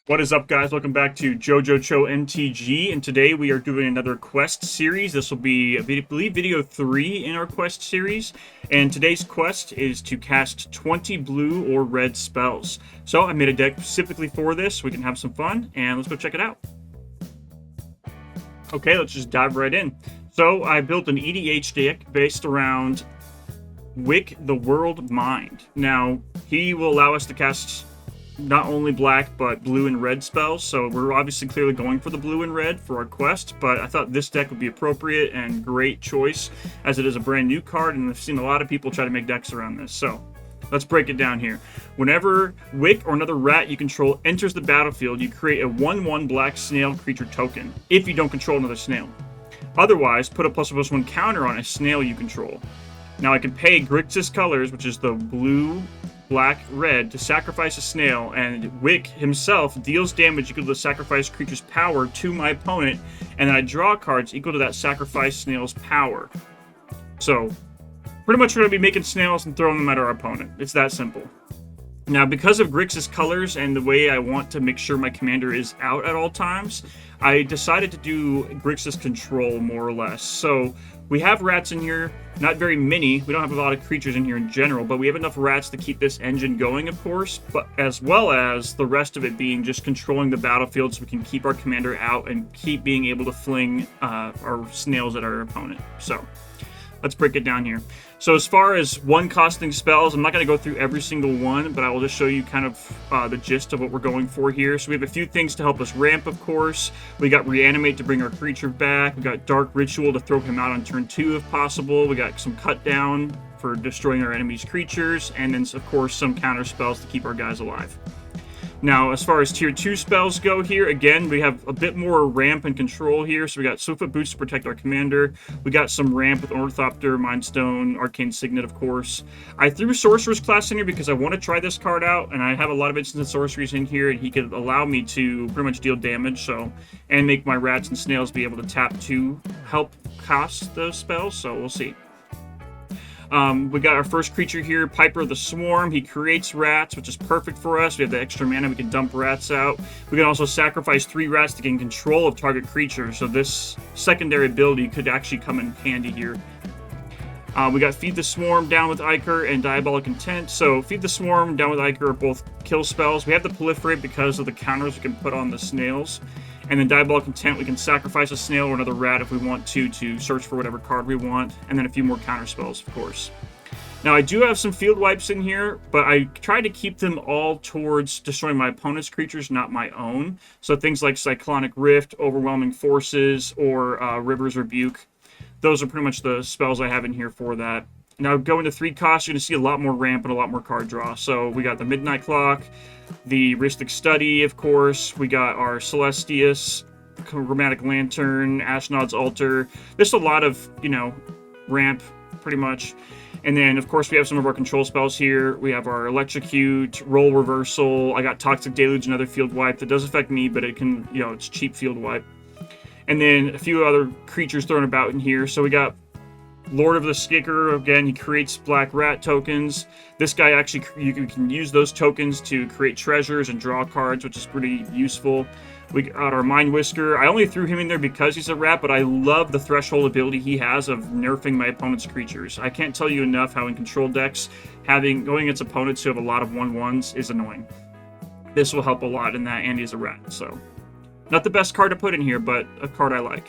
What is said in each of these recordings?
What is up, guys? Welcome back to JoJo Cho MTG, and today we are doing another quest series. This will be, I believe, video 3 in our quest series, and today's quest is to cast 20 blue or red spells. So I made a deck specifically for this, so we can have some fun, and let's go check it out. Okay, let's just dive right in. So I built an EDH deck based around Wick the World Mind. Now, he will allow us to cast not only black, but blue and red spells, so we're obviously clearly going for the blue and red for our quest, but I thought this deck would be appropriate and great choice, as it is a brand new card, and I've seen a lot of people try to make decks around this. So let's break it down here. Whenever Wick or another rat you control enters the battlefield, you create a 1/1 black snail creature token, if you don't control another snail. Otherwise, put a +1/+1 counter on a snail you control. Now I can pay Grixis colors, which is the blue, black, red, to sacrifice a snail, and Wick himself deals damage equal to the sacrificed creature's power to my opponent, and then I draw cards equal to that sacrificed snail's power. So, pretty much we're going to be making snails and throwing them at our opponent. It's that simple. Now, because of Grixis colors and the way I want to make sure my commander is out at all times, I decided to do Grixis control, more or less. So, we have rats in here, not very many. We don't have a lot of creatures in here in general, but we have enough rats to keep this engine going, of course, but as well as the rest of it being just controlling the battlefield so we can keep our commander out and keep being able to fling our snails at our opponent. So, let's break it down here. So as far as one-costing spells, I'm not going to go through every single one, but I will just show you kind of the gist of what we're going for here. So we have a few things to help us ramp, of course. We got Reanimate to bring our creature back. We got Dark Ritual to throw him out on turn 2 if possible. We got some Cut Down for destroying our enemy's creatures. And then, of course, some counter spells to keep our guys alive. Now, as far as Tier 2 spells go here, again, we have a bit more ramp and control here. So we got Swiftfoot Boots to protect our commander. We got some ramp with Ornithopter, Mind Stone, Arcane Signet, of course. I threw Sorcerer's Class in here because I want to try this card out, and I have a lot of instant sorceries in here, and he could allow me to pretty much deal damage, and make my rats and snails be able to tap to help cast those spells, so we'll see. We got our first creature here, Piper of the Swarm. He creates rats, which is perfect for us. We have the extra mana, we can dump rats out. We can also sacrifice 3 rats to gain control of target creatures, so this secondary ability could actually come in handy here. We got Feed the Swarm down with Ichor and Diabolic Intent. So Feed the Swarm down with Ichor are both kill spells. We have the Proliferate because of the counters we can put on the snails. And then Diabolic Intent, we can sacrifice a snail or another rat if we want to search for whatever card we want. And then a few more counter spells, of course. Now, I do have some field wipes in here, but I try to keep them all towards destroying my opponent's creatures, not my own. So things like Cyclonic Rift, Overwhelming Forces, or River's Rebuke. Those are pretty much the spells I have in here for that. Now, going to 3 costs, you're going to see a lot more ramp and a lot more card draw. So we got the Midnight Clock, the Rhystic Study, of course. We got our Celestius, Chromatic Lantern, Ashnod's Altar. There's a lot of, ramp, pretty much. And then, of course, we have some of our control spells here. We have our Electrocute, Roll Reversal. I got Toxic Deluge, another field wipe. That does affect me, but it can, it's cheap field wipe. And then a few other creatures thrown about in here. So we got Lord of the Skicker. Again, he creates black rat tokens. This guy actually, you can use those tokens to create treasures and draw cards, which is pretty useful. We got our Mind Whisker. I only threw him in there because he's a rat, but I love the threshold ability he has of nerfing my opponent's creatures. I can't tell you enough how in control decks, going against opponents who have a lot of 1/1s is annoying. This will help a lot in that, and he's a rat, so. Not the best card to put in here, but a card I like.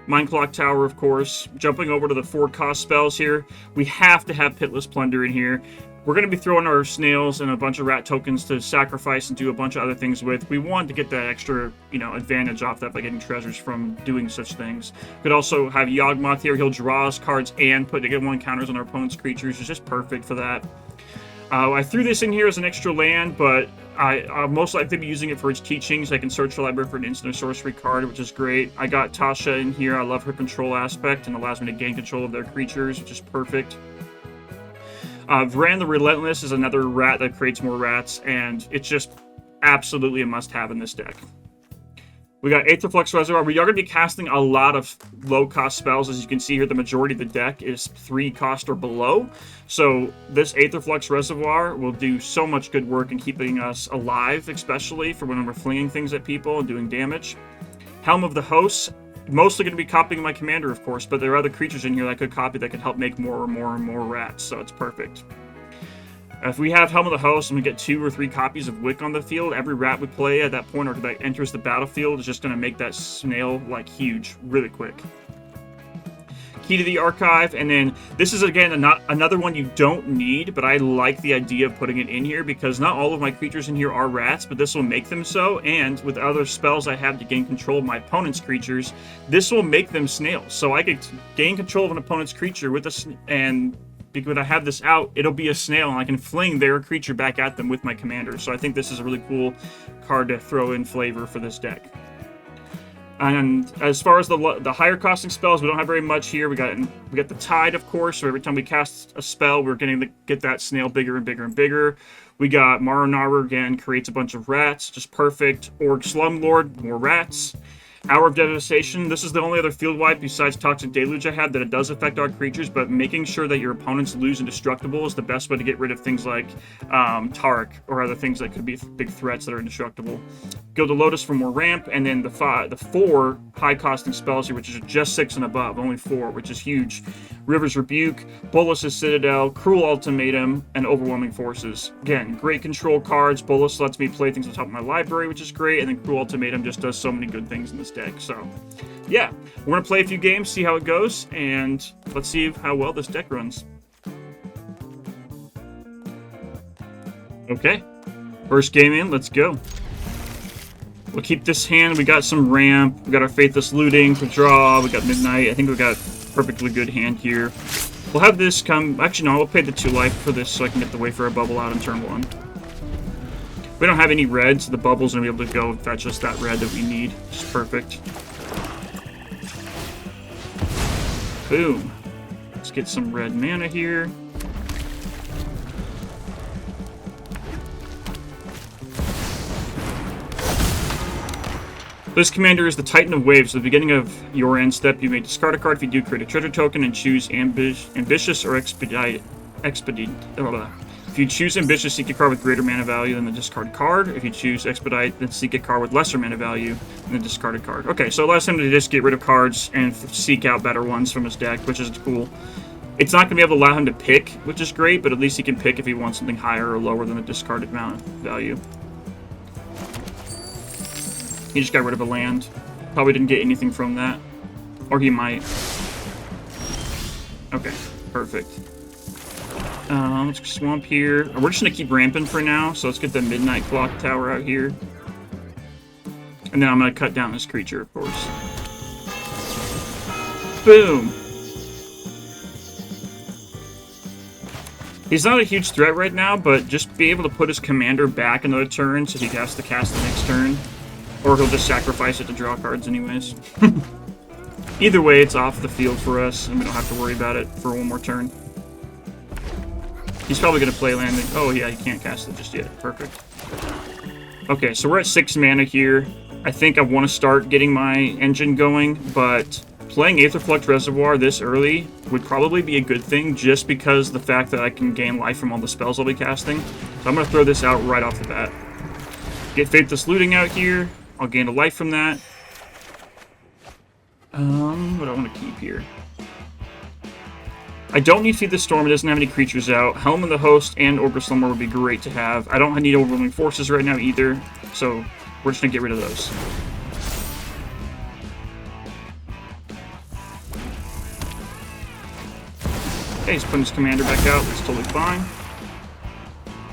Mind Clock Tower, of course. Jumping over to the 4-cost spells here, we have to have Pitless Plunder in here. We're going to be throwing our snails and a bunch of rat tokens to sacrifice and do a bunch of other things with. We want to get that extra, advantage off that by getting treasures from doing such things. Could also have Yawgmoth here. He'll draw us cards and get 1 counters on our opponent's creatures. It's just perfect for that. I threw this in here as an extra land, but I'll most likely be using it for its teachings. I can search the library for an instant or sorcery card, which is great. I got Tasha in here. I love her control aspect and allows me to gain control of their creatures, which is perfect. Vran the Relentless is another rat that creates more rats, and it's just absolutely a must-have in this deck. We got Aetherflux Reservoir. We are going to be casting a lot of low-cost spells. As you can see here, the majority of the deck is 3 cost or below. So this Aetherflux Reservoir will do so much good work in keeping us alive, especially for when we're flinging things at people and doing damage. Helm of the Hosts. Mostly going to be copying my commander, of course, but there are other creatures in here that I could copy that could help make more and more and more rats, so it's perfect. If we have Helm of the Host and we get 2 or 3 copies of Wick on the field, every rat we play at that point or that enters the battlefield is just going to make that snail, like, huge really quick. Key to the Archive, and then this is, again, another one you don't need, but I like the idea of putting it in here because not all of my creatures in here are rats, but this will make them so, and with other spells I have to gain control of my opponent's creatures, this will make them snails. So I could gain control of an opponent's creature with and because when I have this out, it'll be a snail, and I can fling their creature back at them with my commander. So I think this is a really cool card to throw in flavor for this deck. And as far as the higher costing spells, we don't have very much here. We got the Tide, of course. So every time we cast a spell, we're getting to get that snail bigger and bigger and bigger. We got Marunaru, again, creates a bunch of rats, just perfect. Org Slumlord, more rats. Hour of Devastation. This is the only other field wipe besides Toxic Deluge I have that it does affect our creatures, but making sure that your opponents lose indestructible is the best way to get rid of things like Tark or other things that could be big threats that are indestructible. Gilded Lotus for more ramp, and then the 4 high-costing spells here, which is just 6 and above, only 4, which is huge. River's Rebuke, Bolus's Citadel, Cruel Ultimatum, and Overwhelming Forces. Again, great control cards. Bolus lets me play things on top of my library, which is great, and then Cruel Ultimatum just does so many good things in this deck. So, yeah, we're going to play a few games, see how it goes, and let's see how well this deck runs. Okay, first game in, let's go. We'll keep this hand. We got some ramp. We got our Faithless Looting for draw. We got Midnight. I think we got a perfectly good hand here. We'll have this come... Actually, no, we'll pay the 2 life for this so I can get the Wayfarer Bubble out in turn 1. We don't have any red, so the Bubble's going to be able to go and fetch us that red that we need. Which is perfect. Boom. Let's get some red mana here. This commander is the Titan of Waves. At the beginning of your end step, you may discard a card. If you do, create a treasure token and choose Ambitious or Expedite. If you choose Ambitious, seek a card with greater mana value than the discard card. If you choose Expedite, then seek a card with lesser mana value than the discarded card. Okay, so it allows him to just get rid of cards and seek out better ones from his deck, which is cool. It's not going to be able to allow him to pick, which is great, but at least he can pick if he wants something higher or lower than the discarded amount value. He just got rid of a land. Probably didn't get anything from that. Or he might. Okay, perfect. Let's swamp here. We're just going to keep ramping for now, so let's get the Midnight Clock Tower out here. And then I'm going to cut down this creature, of course. Boom! He's not a huge threat right now, but just be able to put his commander back another turn so he has to cast the next turn. Or he'll just sacrifice it to draw cards anyways. Either way, it's off the field for us, and we don't have to worry about it for one more turn. He's probably going to play landing. Oh yeah, he can't cast it just yet. Perfect. Okay, so we're at 6 mana here. I think I want to start getting my engine going, but playing Aetherflux Reservoir this early would probably be a good thing, just because the fact that I can gain life from all the spells I'll be casting. So I'm going to throw this out right off the bat. Get Faithless Looting out here. I'll gain a life from that. What do I want to keep here? I don't need Feed the Storm. It doesn't have any creatures out. Helm of the Host and Ogre Slumber would be great to have. I don't need Overwhelming Forces right now either, so we're just going to get rid of those. Okay, he's putting his commander back out. That's totally fine.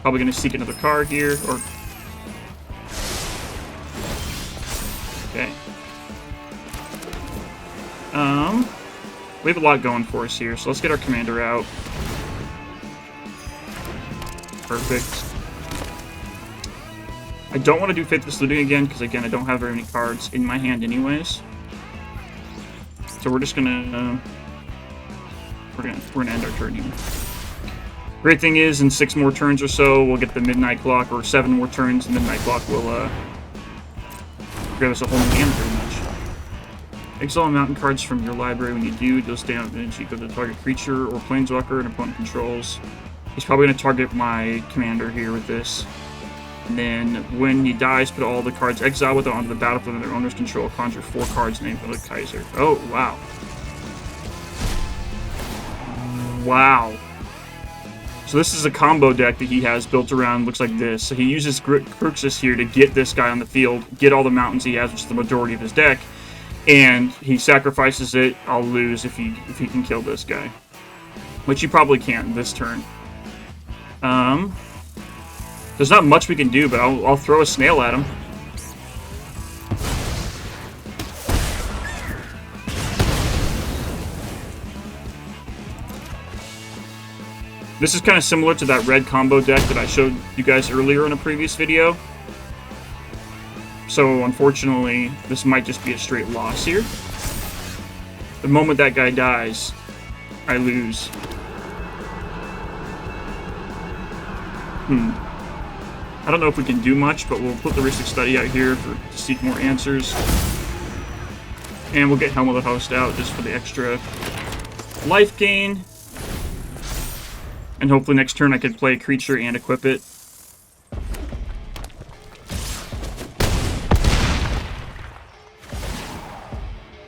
Probably going to seek another card here, or... Okay. We have a lot going for us here, so let's get our commander out. Perfect. I don't want to do Faithless Looting again, because again, I don't have very many cards in my hand anyways. So we're just gonna we're gonna end our turn here. Great thing is, in 6 more turns or so, we'll get the Midnight Clock, or 7 more turns, the Midnight Clock will Grab us a whole new hand, pretty much. Exile mountain cards from your library. When you do, deal damage equal to the target creature or planeswalker an opponent controls. He's probably going to target my commander here with this. And then when he dies, put all the cards exiled with it onto the battlefield under their owner's control. Conjure 4 cards named for the Kaiser. Oh, wow. Wow. So this is a combo deck that he has built around, looks like this. So he uses Cruxus here to get this guy on the field, get all the mountains he has, which is the majority of his deck, and he sacrifices it. I'll lose if he can kill this guy, which he probably can't this turn. There's not much we can do, but I'll throw a snail at him. This is kind of similar to that red combo deck that I showed you guys earlier in a previous video. So, unfortunately, this might just be a straight loss here. The moment that guy dies, I lose. I don't know if we can do much, but we'll put the Ristic Study out here to seek more answers. And we'll get Helm of the Host out just for the extra life gain. And hopefully next turn I can play a creature and equip it.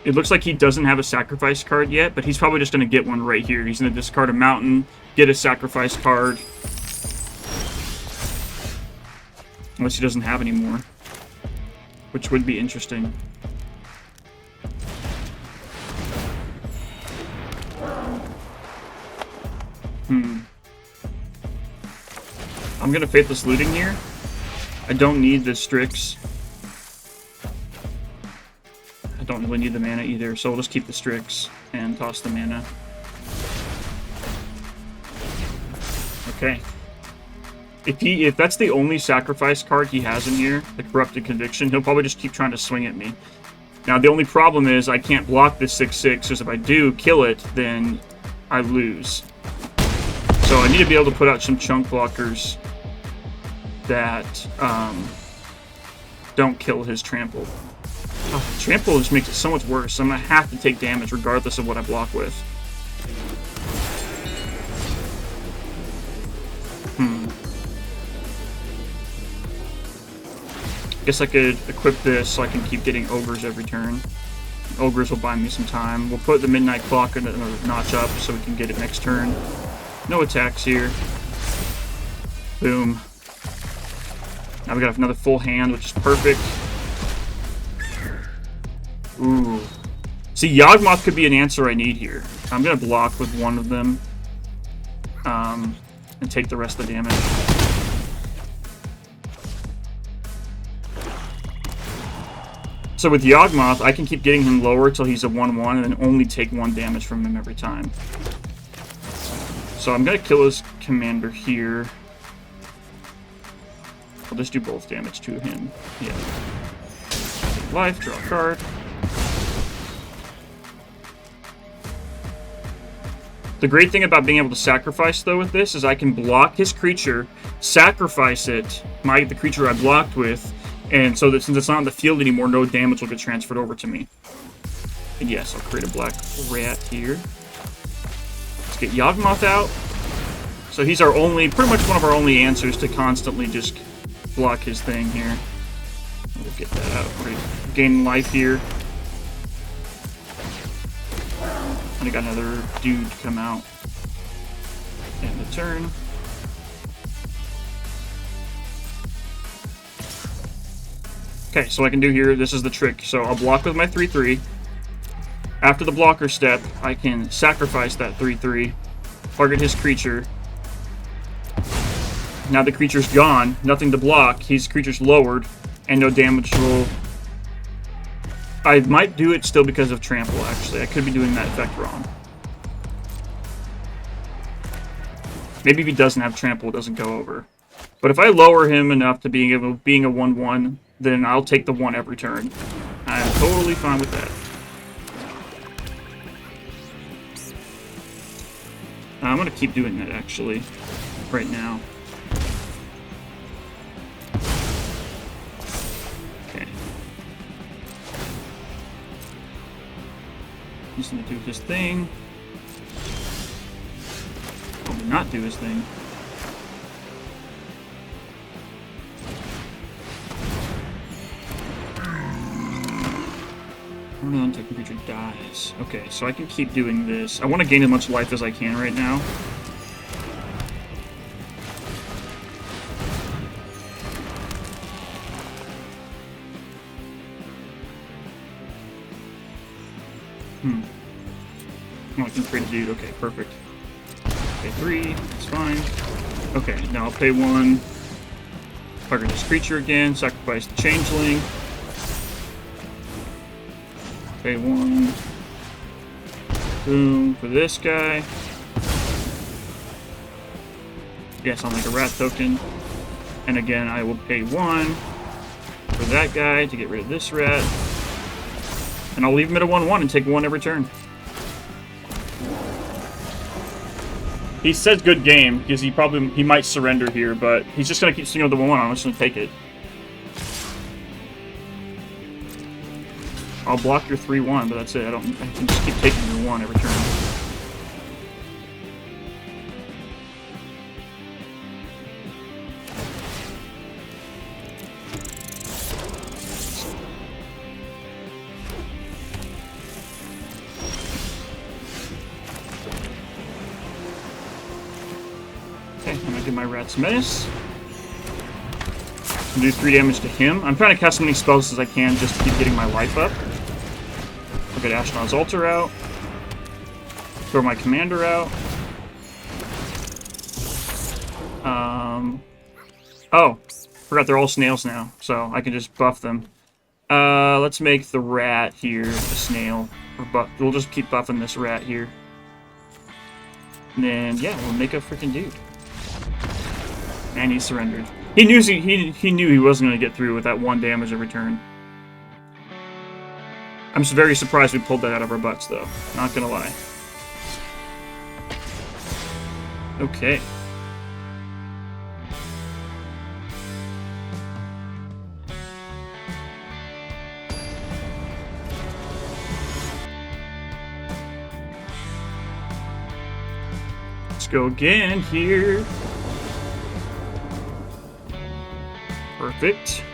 It looks like he doesn't have a sacrifice card yet, but he's probably just going to get one right here. He's going to discard a mountain, get a sacrifice card. Unless he doesn't have any more. Which would be interesting. I'm gonna Faithless Looting here. I don't need the Strix. I don't really need the mana either, so we'll just keep the Strix and toss the mana. Okay. If that's the only sacrifice card he has in here, the Corrupted Conviction, he'll probably just keep trying to swing at me. Now, the only problem is I can't block this 6/6, because if I do kill it, then I lose. So I need to be able to put out some chunk blockers that don't kill his Trample. Oh, Trample just makes it so much worse. I'm going to have to take damage regardless of what I block with. Guess I could equip this so I can keep getting Ogres every turn. Ogres will buy me some time. We'll put the Midnight Clock another notch up so we can get it next turn. No attacks here. Boom. Now we got another full hand, which is perfect. Ooh. See, Yawgmoth could be an answer I need here. I'm going to block with one of them. And take the rest of the damage. So with Yawgmoth, I can keep getting him lower till he's a 1/1 and then only take 1 damage from him every time. So I'm going to kill his commander here. I'll just do both damage to him. Yeah. Take life, draw a card. The great thing about being able to sacrifice, though, with this is I can block his creature, sacrifice it, the creature I blocked with, and so that since it's not on the field anymore, no damage will get transferred over to me. And yes, I'll create a black rat here. Let's get Yawgmoth out. So he's our pretty much one of our only answers to constantly just block his thing here. We'll get that out. We're gaining life here. And I got another dude come out. End the turn. Okay, so what I can do here, this is the trick. So I'll block with my 3/3. After the blocker step, I can sacrifice that 3/3, target his creature. Now the creature's gone, nothing to block, his creature's lowered, and no damage will... I might do it still because of Trample, actually. I could be doing that effect wrong. Maybe if he doesn't have Trample, it doesn't go over. But if I lower him enough to being a 1/1, then I'll take the 1 every turn. I'm totally fine with that. I'm going to keep doing that, actually, right now. Okay. He's gonna do his thing. Probably not do his thing. Until creature dies. Okay, so I can keep doing this. I want to gain as much life as I can right now. Oh, I can create a dude. Okay, perfect. Pay 3. That's fine. Okay, now I'll pay 1. Target this creature again. Sacrifice the changeling. Pay 1. Boom for this guy. Yes, I'll make a rat token. And again, I will pay 1 for that guy to get rid of this rat. And I'll leave him at a 1/1 and take 1 every turn. He says good game, because he might surrender here, but he's just gonna keep swinging with the 1/1. I'm just gonna take it. I'll block your 3/1, but that's it. I can just keep taking your 1 every turn. Okay, I'm gonna do my Rat's Menace. I'm gonna do 3 damage to him. I'm trying to cast as many spells as I can just to keep getting my life up. I'll get Ashnod's Altar out. Throw my commander out. Oh, forgot they're all snails now, so I can just buff them. Let's make the rat here a snail. We'll just keep buffing this rat here. And then, yeah, we'll make a freaking dude. And he surrendered. He knew he wasn't going to get through with that 1 damage every turn. I'm just very surprised we pulled that out of our butts, though. Not gonna lie. Okay. Let's go again here. Perfect.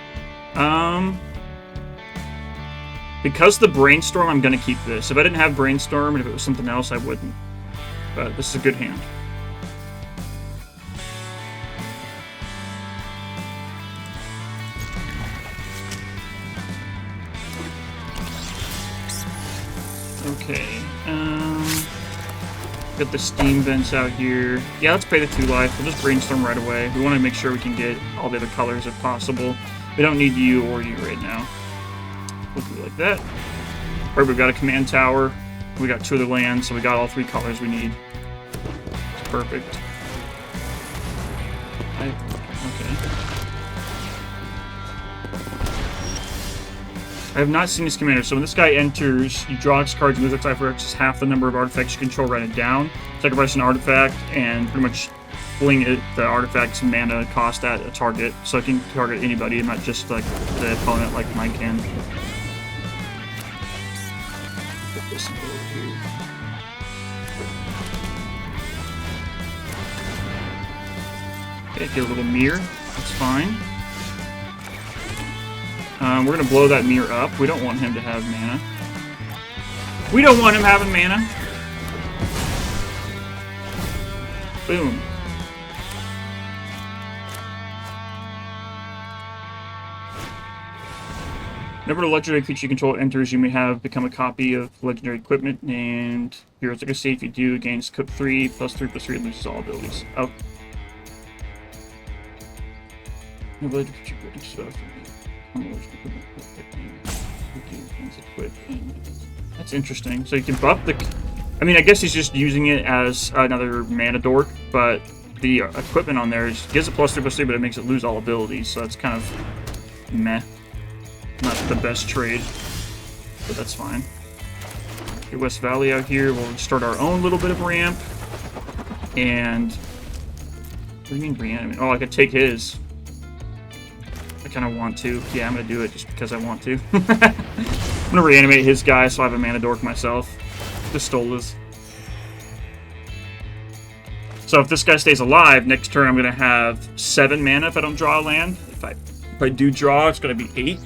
Because the Brainstorm, I'm gonna keep this. If I didn't have Brainstorm, and if it was something else, I wouldn't. But this is a good hand. Okay, got the steam vents out here. Yeah, let's pay the 2 life. We'll just Brainstorm right away. We want to make sure we can get all the other colors if possible. We don't need you or you right now. We'll do it like that. Alright, we've got a command tower. We got 2 of the lands, so we got all 3 colors we need. It's perfect. Okay. I have not seen this commander. So when this guy enters, you draw X cards, lose X life for X is half the number of artifacts you control, write it down. Sacrifice an artifact, and pretty much fling the artifact's mana cost at a target. So it can target anybody, not just like the opponent like mine can. Put this over here. Okay, get a little mirror. That's fine. We're going to blow that mirror up. We don't want him to have mana. We don't want him having mana. Boom. Whenever a legendary creature you control enters, you may have become a copy of legendary equipment, and heroes like a save. If you do, gains 3, +3/+3, loses all abilities. Oh. No legendary creature equipping stuff. That's interesting. So you can buff the... I mean, I guess he's just using it as another mana dork, but the equipment on there gives it +3/+3, but it makes it lose all abilities, so that's kind of meh. Not the best trade, but that's fine. Get West Valley out here. We'll start our own little bit of ramp. And... What do you mean reanimate? Oh, I could take his. I kind of want to. Yeah, I'm going to do it just because I want to. I'm going to reanimate his guy so I have a mana dork myself. Pistolas. So if this guy stays alive, next turn I'm going to have 7 mana if I don't draw a land. If I do draw, it's going to be 8.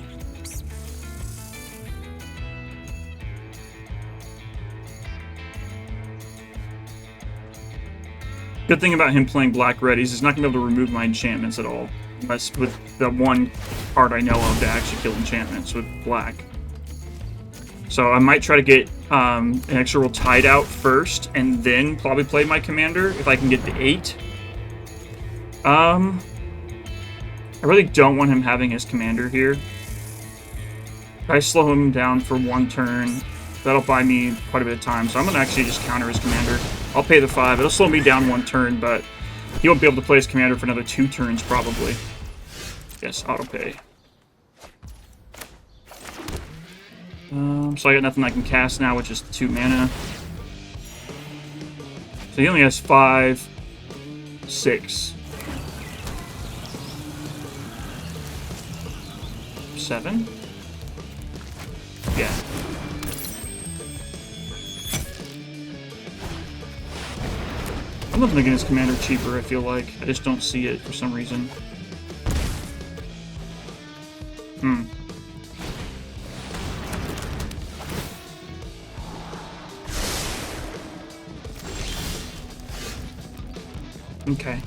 Good thing about him playing black-red is he's not going to be able to remove my enchantments at all. Unless with the one card I know of to actually kill enchantments with black. So I might try to get an extra roll tied out first, and then probably play my commander if I can get to 8. I really don't want him having his commander here. If I slow him down for 1 turn, that'll buy me quite a bit of time. So I'm going to actually just counter his commander. I'll pay the 5. It'll slow me down 1 turn, but he won't be able to play his commander for another 2 turns, probably. Yes, auto pay. So I got nothing I can cast now, which is 2 mana. So he only has 5, 6, 7. Yeah. I'm looking to get his commander cheaper, I feel like. I just don't see it for some reason. Okay.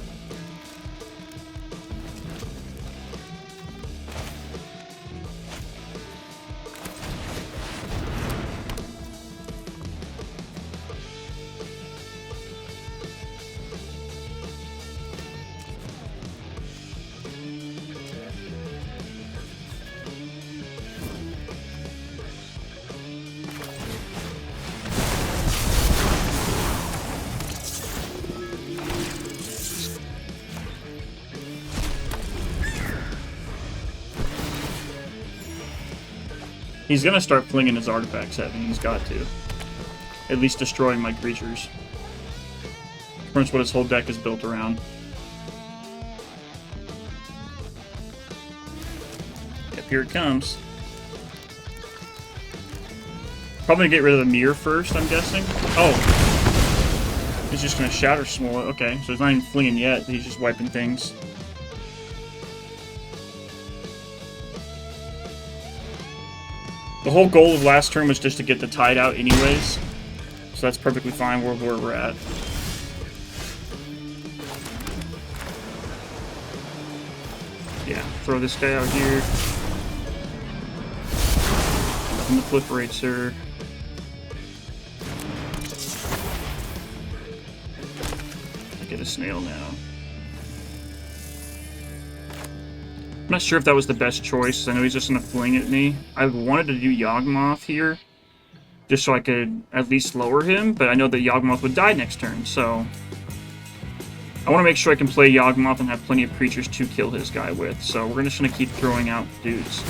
He's gonna start flinging his artifacts at me. He's got to. At least destroying my creatures. That's what his whole deck is built around. Yep, here it comes. Probably get rid of the mirror first, I'm guessing. Oh! He's just gonna Shatter Small it. Okay, so he's not even flinging yet. He's just wiping things. The whole goal of last turn was just to get the tide out anyways. So that's perfectly fine where we're at. Yeah, throw this guy out here. Nothing to proliferate, sir. I get a snail now. I'm not sure if that was the best choice. I know he's just going to fling at me. I wanted to do Yawgmoth here, just so I could at least lower him, but I know that Yawgmoth would die next turn, so I want to make sure I can play Yawgmoth and have plenty of creatures to kill his guy with, so we're just going to keep throwing out dudes.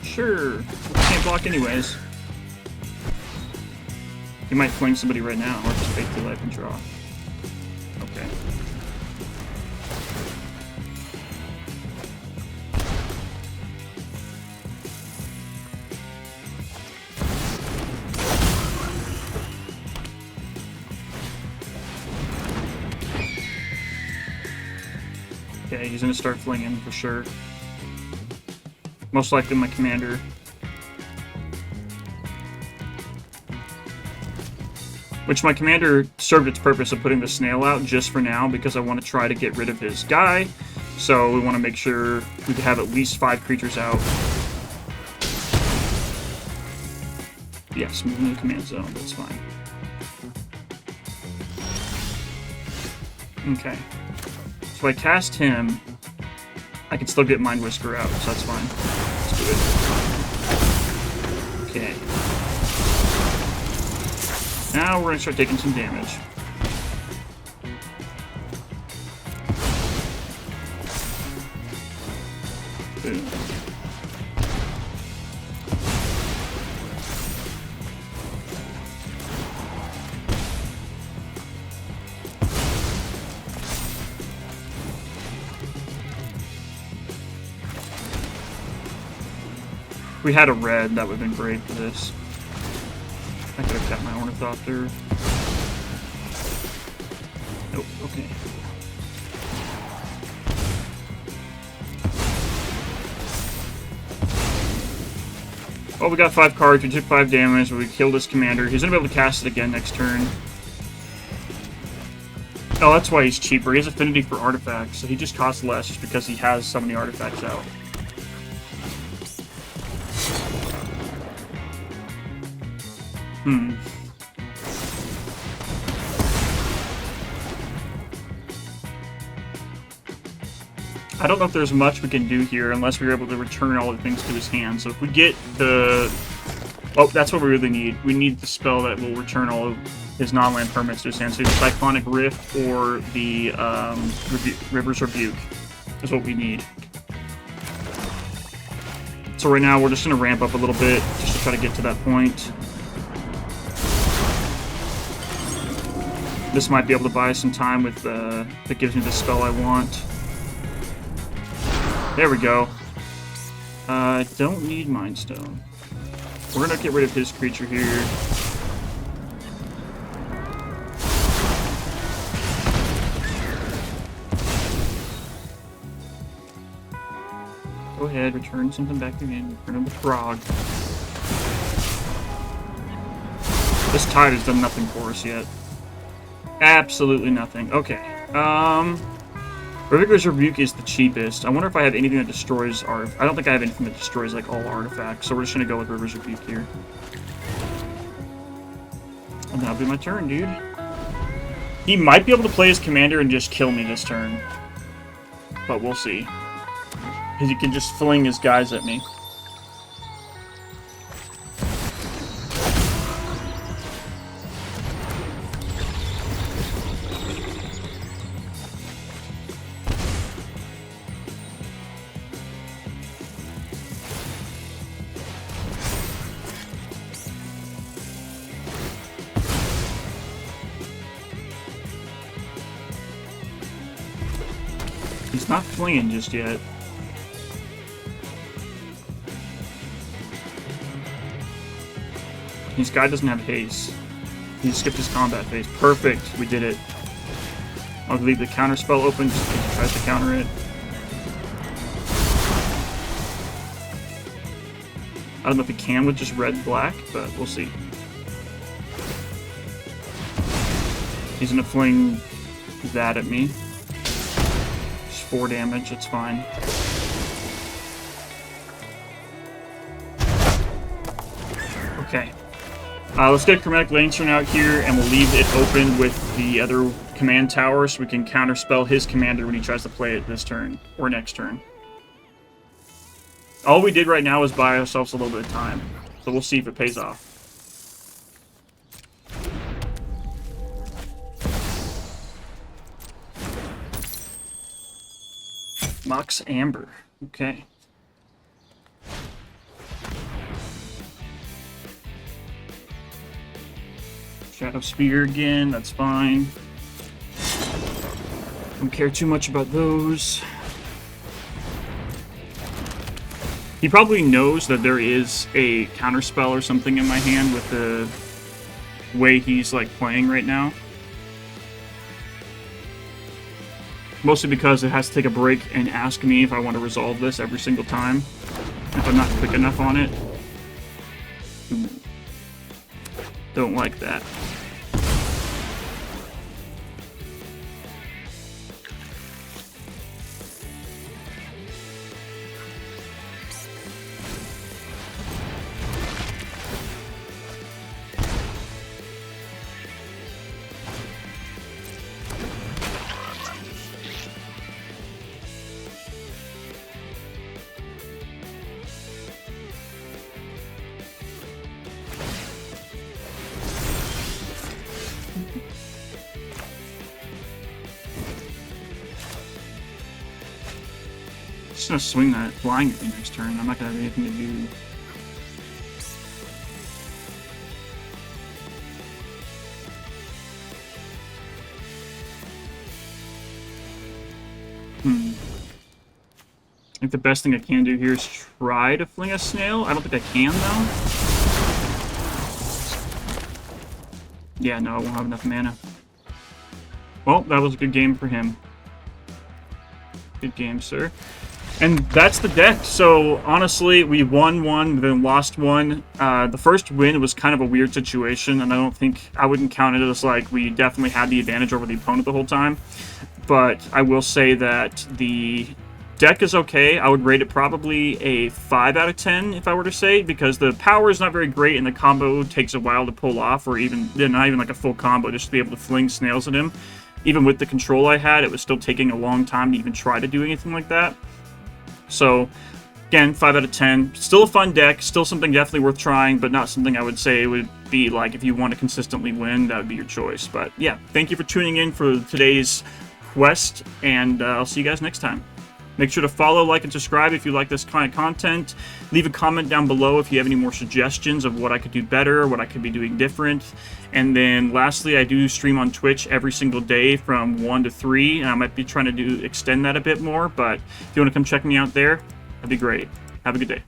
Sure, can't block anyways. He might fling somebody right now, or just fake the life and draw. Okay. Okay, he's gonna start flinging for sure. Most likely my commander. Which my commander served its purpose of putting the snail out just for now because I want to try to get rid of his guy. So we want to make sure we have at least 5 creatures out. Yes, moving the command zone, that's fine. Okay. So if I cast him, I can still get Mind Whisker out, so that's fine. Let's do it. Okay. Now we're going to start taking some damage. Boom. If we had a red, that would have been great for this. I could have kept my Ornithopter. Nope, okay. Oh, we got 5 cards. We took 5 damage, but we killed his commander. He's gonna be able to cast it again next turn. Oh, that's why he's cheaper. He has affinity for artifacts, so he just costs less just because he has so many artifacts out. I don't know if there's much we can do here unless we're able to return all the things to his hand. So if we get the... Oh, that's what we really need. We need the spell that will return all of his non-land permanents to his hand. So the Cyclonic Rift or the River's Rebuke is what we need. So right now we're just going to ramp up a little bit just to try to get to that point. This might be able to buy some time with that gives me the spell I want. There we go. I don't need Mind Stone. We're gonna get rid of his creature here. Go ahead, return something back again. Return the frog. This tide has done nothing for us yet. Absolutely nothing. Okay. River's Rebuke is the cheapest. I wonder if I have anything that destroys I don't think I have anything that destroys like all artifacts, so we're just gonna go with River's Rebuke here. And that'll be my turn, dude. He might be able to play his commander and just kill me this turn. But we'll see. Because he can just fling his guys at me. He's not flinging just yet. This guy doesn't have haste. He skipped his combat phase. Perfect. We did it. I'll leave the counter spell open just in case he tries to counter it. I don't know if he can with just red-black, but we'll see. He's gonna fling that at me. 4 damage, it's fine. Okay. Let's get Chromatic Lantern out here, and we'll leave it open with the other command tower so we can counterspell his commander when he tries to play it this turn, or next turn. All we did right now is buy ourselves a little bit of time, so we'll see if it pays off. Mox Amber. Okay. Shadow Spear again, that's fine. Don't care too much about those. He probably knows that there is a counterspell or something in my hand with the way he's like playing right now. Mostly because it has to take a break and ask me if I want to resolve this every single time. If I'm not quick enough on it. Don't like that. Just gonna swing that flying at me next turn. I'm not gonna have anything to do. think the best thing I can do here is try to fling a snail. I don't think I can, though. Yeah, no, I won't have enough mana. Well, that was a good game for him. Good game, sir. And that's the deck. So, honestly, we won one, then lost one. The first win was kind of a weird situation, and I wouldn't count it as, like, we definitely had the advantage over the opponent the whole time. But I will say that the deck is okay. I would rate it probably a 5 out of 10, if I were to say, because the power is not very great, and the combo takes a while to pull off, or even, not even like a full combo, just to be able to fling snails at him. Even with the control I had, it was still taking a long time to even try to do anything like that. So, again, 5 out of 10. Still a fun deck, still something definitely worth trying, but not something I would say would be like, if you want to consistently win, that would be your choice. But yeah, thank you for tuning in for today's quest, and I'll see you guys next time. Make sure to follow, like, and subscribe if you like this kind of content. Leave a comment down below if you have any more suggestions of what I could do better, what I could be doing different. And then lastly, I do stream on Twitch every single day from 1 to 3, and I might be trying to extend that a bit more, but if you want to come check me out there, that'd be great. Have a good day.